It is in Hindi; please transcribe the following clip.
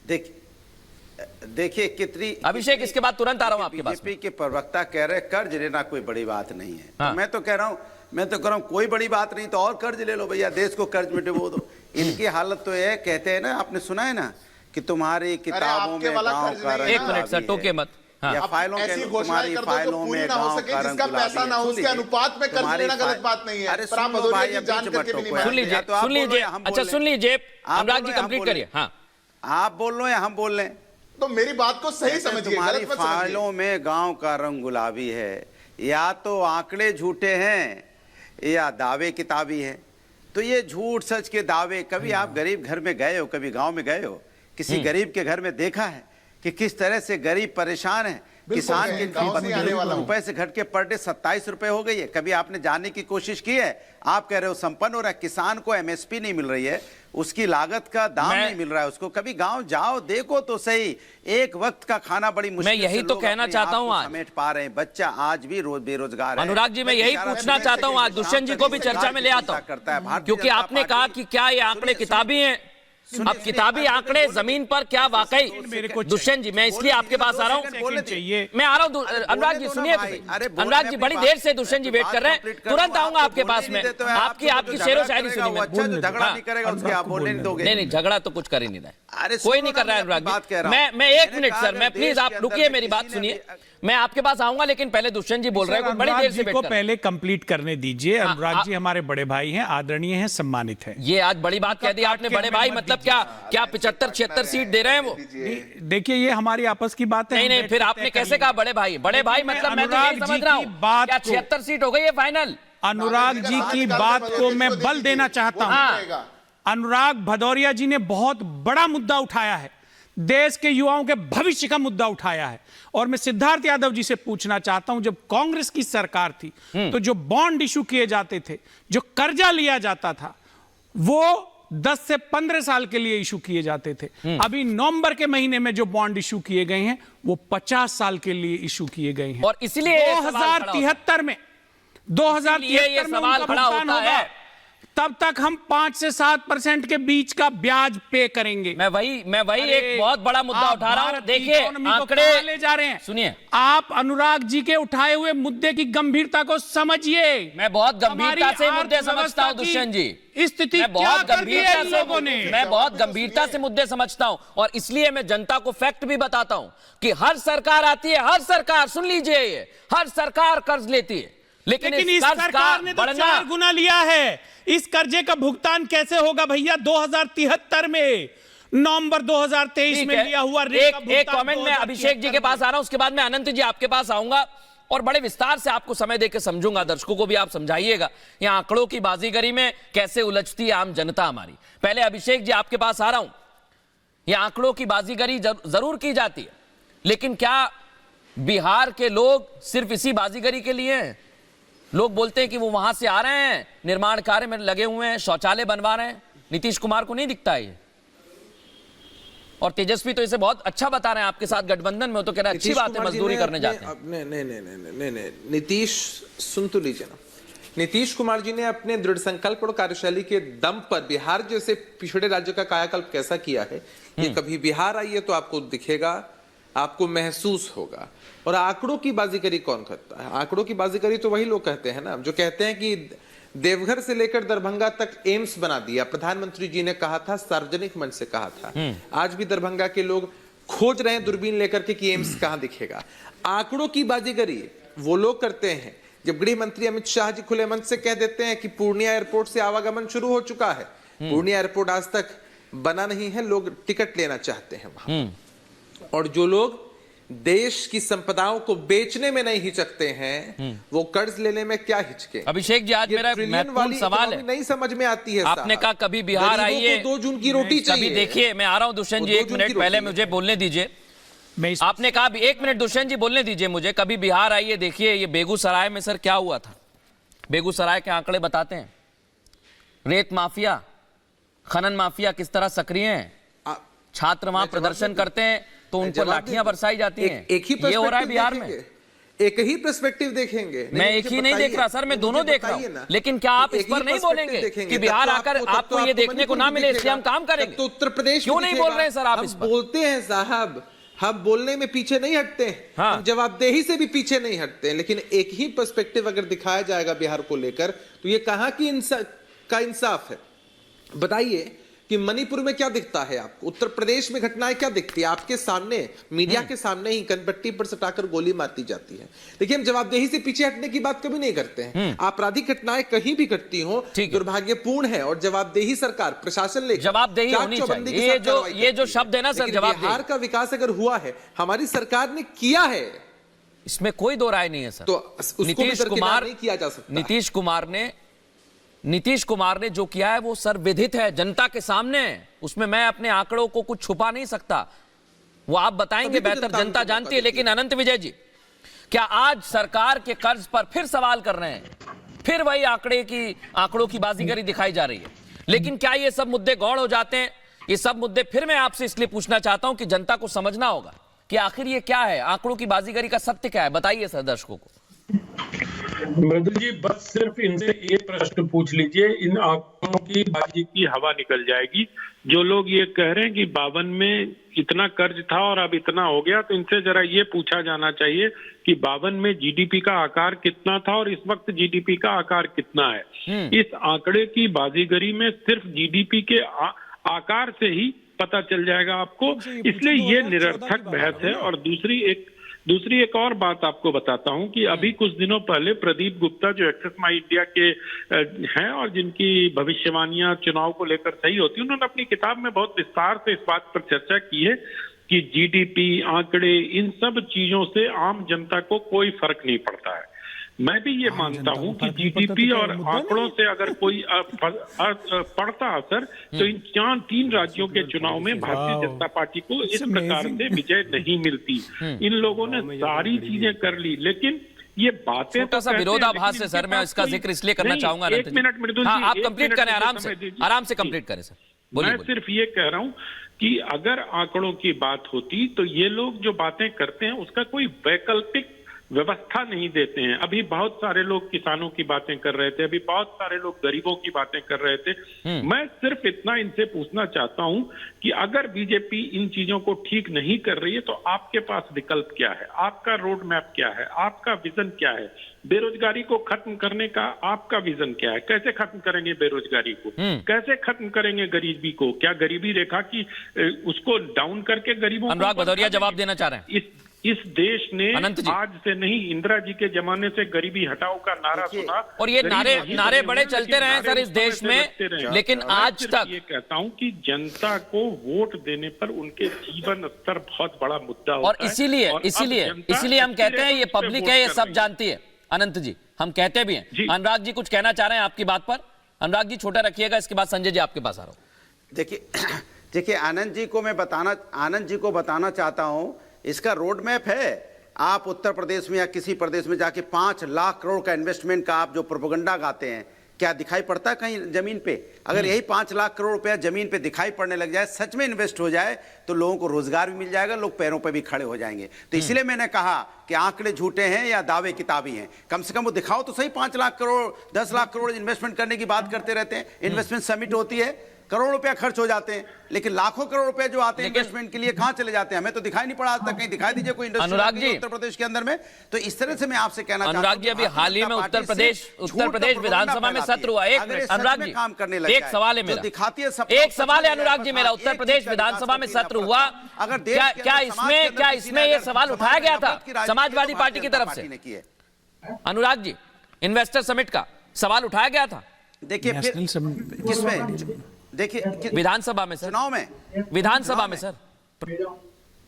देखिए कितनी अभिषेक, इसके बाद तुरंत आ रहा हूं आपके पास। बीजेपी के प्रवक्ता कह रहे कर्ज लेना कोई बड़ी बात नहीं है। हाँ। तो मैं तो कह रहा हूं कोई बड़ी बात नहीं तो और कर्ज ले लो भैया, देश को कर्ज में डुबो दो। इनकी हालत तो है, कहते हैं ना, आपने सुना है ना कि तुम्हारी किताबों में गांव का रंग, एक मिनट सर, टोके मत। हाँ। या फाइलों के, तुम्हारी फाइलों में गांव का रंग जिसका पैसा ना हो उसके अनुपात में कर्ज लेना गलत बात नहीं है। अरे सुन लो भाई, सुन लीजिए, अच्छा सुन लीजिए, अनुराग जी कंप्लीट करिए। हाँ, आप बोल लो या हम बोल लें? तो मेरी बात को सही समझिए, तुम्हारी फाइलों में गांव का रंग गुलाबी है, या तो आंकड़े झूठे हैं या दावे किताबी है। तो ये झूठ सच के दावे, कभी आप गरीब घर में गए हो, कभी गांव में गए हो, किसी गरीब के घर में देखा है कि किस तरह से गरीब परेशान है? किसान के रुपए से घट के पर डे 27 रुपए हो गई है। कभी आपने जानने की कोशिश की है? आप कह रहे हो संपन्न हो रहा है, किसान को एमएसपी नहीं मिल रही है, उसकी लागत का दाम नहीं मिल रहा है उसको। कभी गांव जाओ, देखो तो सही, एक वक्त का खाना बड़ी मुश्किल मैं यही तो कहना चाहता हूं आज समेट पा रहे हैं। बच्चा आज भी रोज बेरोजगार है। अनुराग जी, मैं यही पूछना चाहता हूं आज, दुष्यंत जी को भी चर्चा में ले आता हूं, क्योंकि आपने कहा कि क्या ये आंकड़े किताबी हैं। अब किताबी आंकड़े जमीन पर क्या वाकई? दुष्यंत जी, मैं इसलिए आपके पास आ रहा हूं, मैं आ रहा हूं। अनुराग जी सुनिए तो सही। अनुराग जी, बड़ी देर से दुष्यंत जी वेट कर रहे हैं, तुरंत आऊंगा आपके पास में। आपकी शेरो शायरी सुनी मैं। झगड़ा नहीं करेगा उसके, आप बोलने नहीं दोगे? नहीं, झगड़ा तो कुछ कर ही नहीं रहा है, कोई नहीं कर रहा है अनुराग जी। मैं एक मिनट सर, मैं प्लीज आप रुकिए, मेरी बात सुनिए, मैं आपके पास आऊंगा, लेकिन पहले दुष्यंत जी बोल रहे हैं, बड़ी देर से वेट कर रहे हैं। पहले कंप्लीट करने दीजिए। अनुराग जी हमारे बड़े भाई हैं, आदरणीय हैं, सम्मानित हैं। ये आज बड़ी बात कह दी आपने, बड़े भाई मतलब क्या 75-76 सीट दे रहे हैं वो? देखिए, ये हमारी आपस की बात है। नहीं, फिर आपने कैसे कहा बड़े भाई? बड़े भाई मतलब मैं तो नहीं समझ रहा हूं, क्या 76 सीट हो गई है फाइनल? अनुराग जी की बात को मैं बल देना चाहता हूं। अनुराग भदौरिया जी ने बहुत बड़ा मुद्दा उठाया है, देश के युवाओं के भविष्य का मुद्दा उठाया है। और मैं सिद्धार्थ यादव जी से पूछना चाहता हूं, जब कांग्रेस की सरकार थी तो जो बॉन्ड इशू किए जाते थे, जो कर्जा लिया जाता था, वो 10 से 15 साल के लिए इशू किए जाते थे। अभी नवंबर के महीने में जो बॉन्ड इशू किए गए हैं वो 50 साल के लिए इशू किए गए हैं। और इसलिए 2073 में सवाल खड़ा होता है, तब तक हम 5 से 7% के बीच का ब्याज पे करेंगे। मैं वही एक बहुत बड़ा मुद्दा उठा रहा हूं। देखिए, आंकड़े ले जा रहे हैं। सुनिए, आप अनुराग जी के उठाए हुए मुद्दे की गंभीरता को समझिए। मैं बहुत गंभीरता से मुद्दे समझता हूं दुष्यंत जी, स्थिति बहुत गंभीरता से मुद्दे समझता हूं, और इसलिए मैं जनता को फैक्ट भी बताता हूं कि हर सरकार आती है, हर सरकार, सुन लीजिए, ये हर सरकार कर्ज लेती है, लेकिन इस सरकार ने तो 4 गुना लिया है। इस कर्जे का भुगतान कैसे होगा भैया? 2073 में, नवंबर 2023 में लिया हुआ एक कमेंट में अभिषेक जी के पास आ रहा हूं, उसके बाद मैं अनंत जी आपके पास आऊंगा और बड़े विस्तार से आपको समय देकर समझूंगा। दर्शकों को भी आप समझाइएगा ये आंकड़ों की बाजीगरी में कैसे उलझती है आम जनता हमारी। पहले अभिषेक जी आपके पास आ रहा हूं, ये आंकड़ों की बाजीगरी जरूर की जाती है, लेकिन क्या बिहार के लोग सिर्फ इसी बाजीगरी के लिए हैं? लोग बोलते हैं कि वो वहां से आ रहे हैं, निर्माण कार्य में लगे हुए हैं, शौचालय बनवा रहे हैं। नीतीश कुमार को नहीं दिखता है ये? और तेजस्वी तो इसे बहुत अच्छा बता रहे हैं, आपके साथ गठबंधन में, तो कह रहे हैं अच्छी बात है, मजदूरी करने जाते हैं। नहीं, नीतीश, सुन तो लीजिए ना। नीतीश कुमार जी ने अपने दृढ़ संकल्प और कार्यशैली के दम पर बिहार जैसे पिछड़े राज्य का कायाकल्प कैसा किया है, ये कभी बिहार आइए तो आपको दिखेगा, आपको महसूस होगा। और आंकड़ों की बाजीगरी कौन करता है? आंकड़ों की बाजीगरी तो वही लोग कहते हैं ना, जो कहते हैं कि देवघर से लेकर दरभंगा तक एम्स बना दिया। प्रधानमंत्री जी ने कहा था, सार्वजनिक मंच से कहा था। आज भी दरभंगा के लोग खोज रहे हैं दूरबीन लेकर के कि एम्स कहां दिखेगा। आंकड़ों की बाजीगरी वो लोग करते हैं जब गृह मंत्री अमित शाह जी खुले मंच से कह देते हैं कि पूर्णिया एयरपोर्ट से आवागमन शुरू हो चुका है। पूर्णिया एयरपोर्ट आज तक बना नहीं है, लोग टिकट लेना चाहते हैं वहां। और जो लोग देश की संपदाओं को बेचने में नहीं हिचकते हैं, वो कर्ज लेने में क्या हिचके? अभिषेक जी, आज मेरा महत्वपूर्ण सवाल है, नहीं समझ में आती है। आपने कहा कभी बिहार आइए, 2 जून की रोटी चाहिए। कभी देखिए, मैं आ रहा हूं दुष्यंत जी, 1 मिनट पहले मुझे बोलने दीजिए। आपने कहा 1 मिनट दुष्यंत जी बोलने दीजिए मुझे, कभी बिहार आइए, देखिए ये बेगूसराय में सर क्या हुआ था। बेगूसराय के आंकड़े बताते हैं, रेत माफिया, खनन माफिया किस तरह सक्रिय हैं। छात्र वहां प्रदर्शन करते हैं तो उन पर लाठियां बरसाई जाती हैं। एक ही ये हो रहा है बिहार में। एक ही पर्सपेक्टिव देखेंगे? मैं एक ही नहीं देख रहा सर, मैं दोनों देख रहा हूं, लेकिन क्या आप इस पर नहीं बोलेंगे कि बिहार आकर आपको ये देखने को ना मिले इसलिए हम काम करेंगे? तो उत्तर प्रदेश क्यों नहीं बोल रहे हैं सर आप इस पर? बोलते हैं साहब, हम बोलने में पीछे नहीं हटते हैं, हाँ। हम जवाबदेही से भी पीछे नहीं हटते हैं, लेकिन एक ही पर्सपेक्टिव अगर दिखाया जाएगा बिहार को लेकर तो ये कहां की इंसाफ है? बताइए कि मणिपुर में क्या दिखता है आपको, उत्तर प्रदेश में घटनाएं क्या दिखती है आपके सामने, मीडिया के सामने ही कनपट्टी पर सटाकर गोली मारती जाती है। देखिए, हम जवाबदेही से पीछे हटने की बात कभी नहीं करते हैं। आपराधिक घटनाएं कहीं भी घटती हो दुर्भाग्यपूर्ण है, और जवाबदेही सरकार प्रशासन ले जवाबदेही होनी चाहिए। ये जो शब्द है ना सर, जवाबदेही। बिहार का विकास अगर हुआ है, हमारी सरकार ने किया है, इसमें कोई दो राय नहीं है सर। तो नीतीश कुमार नहीं किया जा सकता। नीतीश कुमार ने जो किया है वो सर विदित है, जनता के सामने है, उसमें मैं अपने आंकड़ों को कुछ छुपा नहीं सकता। वो आप बताएंगे बेहतर, जनता जानती है। लेकिन अनंत विजय जी, क्या आज सरकार के कर्ज पर फिर सवाल कर रहे हैं? फिर वही आंकड़ों की बाजीगरी दिखाई जा रही है। लेकिन क्या ये सब मुद्दे गौड़ हो जाते हैं? ये सब मुद्दे फिर मैं आपसे इसलिए पूछना चाहता हूं कि जनता को समझना होगा कि आखिर ये क्या है, आंकड़ों की बाजीगरी का सत्य क्या है? बताइए सर दर्शकों को। मृदुल जी, बस सिर्फ इनसे एक प्रश्न पूछ लीजिए, इन आंकड़ों की बाजी की हवा निकल जाएगी। जो लोग ये कह रहे हैं कि 52 में इतना कर्ज था और अब इतना हो गया, तो इनसे जरा ये पूछा जाना चाहिए कि 52 में जीडीपी का आकार कितना था और इस वक्त जीडीपी का आकार कितना है। इस आंकड़े की बाजीगरी में सिर्फ जीडीपी के आकार से ही पता चल जाएगा आपको, इसलिए ये निरर्थक बहस है। और दूसरी एक और बात आपको बताता हूं कि अभी कुछ दिनों पहले प्रदीप गुप्ता, जो एक्सेस माई इंडिया के हैं और जिनकी भविष्यवाणियां चुनाव को लेकर सही होती हैं, उन्होंने अपनी किताब में बहुत विस्तार से इस बात पर चर्चा की है कि जीडीपी, आंकड़े, इन सब चीजों से आम जनता को कोई फर्क नहीं पड़ता है। मैं भी ये मानता हूं कि जीडीपी और आंकड़ों से अगर कोई पड़ता असर, तो इन 3 राज्यों के चुनाव में भारतीय जनता पार्टी को इस प्रकार से विजय नहीं मिलती। इन लोगों ने सारी चीजें कर ली, लेकिन ये बातें छोटा सा विरोधाभास है सर, मैं इसका जिक्र इसलिए करना चाहूंगा। एक मिनट मृदुल जी, आप कंप्लीट करें, आराम से कंप्लीट करें सर। मैं सिर्फ ये कह रहा हूं कि अगर आंकड़ों की बात होती तो ये लोग जो बातें करते हैं उसका कोई वैकल्पिक व्यवस्था नहीं देते हैं। अभी बहुत सारे लोग किसानों की बातें कर रहे थे, अभी बहुत सारे लोग गरीबों की बातें कर रहे थे। मैं सिर्फ इतना इनसे पूछना चाहता हूं कि अगर बीजेपी इन चीजों को ठीक नहीं कर रही है तो आपके पास विकल्प क्या है, आपका रोड मैप क्या है, आपका विजन क्या है? बेरोजगारी को खत्म करने का आपका विजन क्या है? कैसे खत्म करेंगे बेरोजगारी को? कैसे खत्म करेंगे गरीबी को? क्या गरीबी रेखा की उसको डाउन करके गरीबों? अनुराग भदौरिया जवाब देना चाह रहे हैं। इस देश ने आज से नहीं, इंदिरा जी के जमाने से गरीबी हटाओ का नारा सुना, और ये नारे बड़े चलते रहे सर इस देश में। लेकिन आज तक ये कहता हूं कि जनता को वोट देने पर उनके जीवन स्तर बहुत बड़ा मुद्दा होता है, और इसीलिए हम कहते हैं ये पब्लिक है, ये सब जानती है। अनंत जी, हम कहते भी हैं। अनुराग जी कुछ कहना चाह रहे हैं आपकी बात पर? अनुराग जी छोटा रखिएगा, इसके बाद संजय जी आपके पास आ रहा हूं। देखिए आनंद जी को बताना चाहता हूं, इसका रोड मैप है। आप उत्तर प्रदेश में या किसी प्रदेश में जाके 5 लाख करोड़ का इन्वेस्टमेंट का आप जो प्रोपेगेंडा गाते हैं, क्या दिखाई पड़ता है कहीं जमीन पे? अगर यही 5 लाख करोड़ रुपया जमीन पे दिखाई पड़ने लग जाए, सच में इन्वेस्ट हो जाए, तो लोगों को रोजगार भी मिल जाएगा, लोग पैरों पे भी खड़े हो जाएंगे। तो इसलिए मैंने कहा कि आंकड़े झूठे हैं या दावे किताबी हैं, कम से कम वो दिखाओ तो सही। 5 लाख करोड़ 10 लाख करोड़ इन्वेस्टमेंट करने की बात करते रहते हैं, इन्वेस्टमेंट समिट होती है, करोड़ रुपया खर्च हो जाते हैं, लेकिन लाखों करोड़ रुपए जो आते हैं इन्वेस्टमेंट के लिए कहां चले जाते हैं? हमें तो दिखाई नहीं पड़ा आज तक। कहीं दिखाई दीजिए कोई इंडस्ट्री उत्तर प्रदेश के अंदर में। तो इस तरह से मैं आपसे कहना चाहता हूं, अनुराग जी, अभी हाल ही में उत्तर प्रदेश विधानसभा में सत्र हुआ। एक मिनट अनुराग जी, काम करने लग एक सवाल है मेरा, एक सवाल है अनुराग जी मेरा। उत्तर प्रदेश विधानसभा में सत्र हुआ, क्या इसमें ये सवाल उठाया गया था समाजवादी पार्टी की तरफ से? अनुराग जी, इन्वेस्टर समिट का सवाल उठाया गया था? देखिए फिर किसमें, देखिए विधानसभा में सर, चुनाव में, विधानसभा में सर,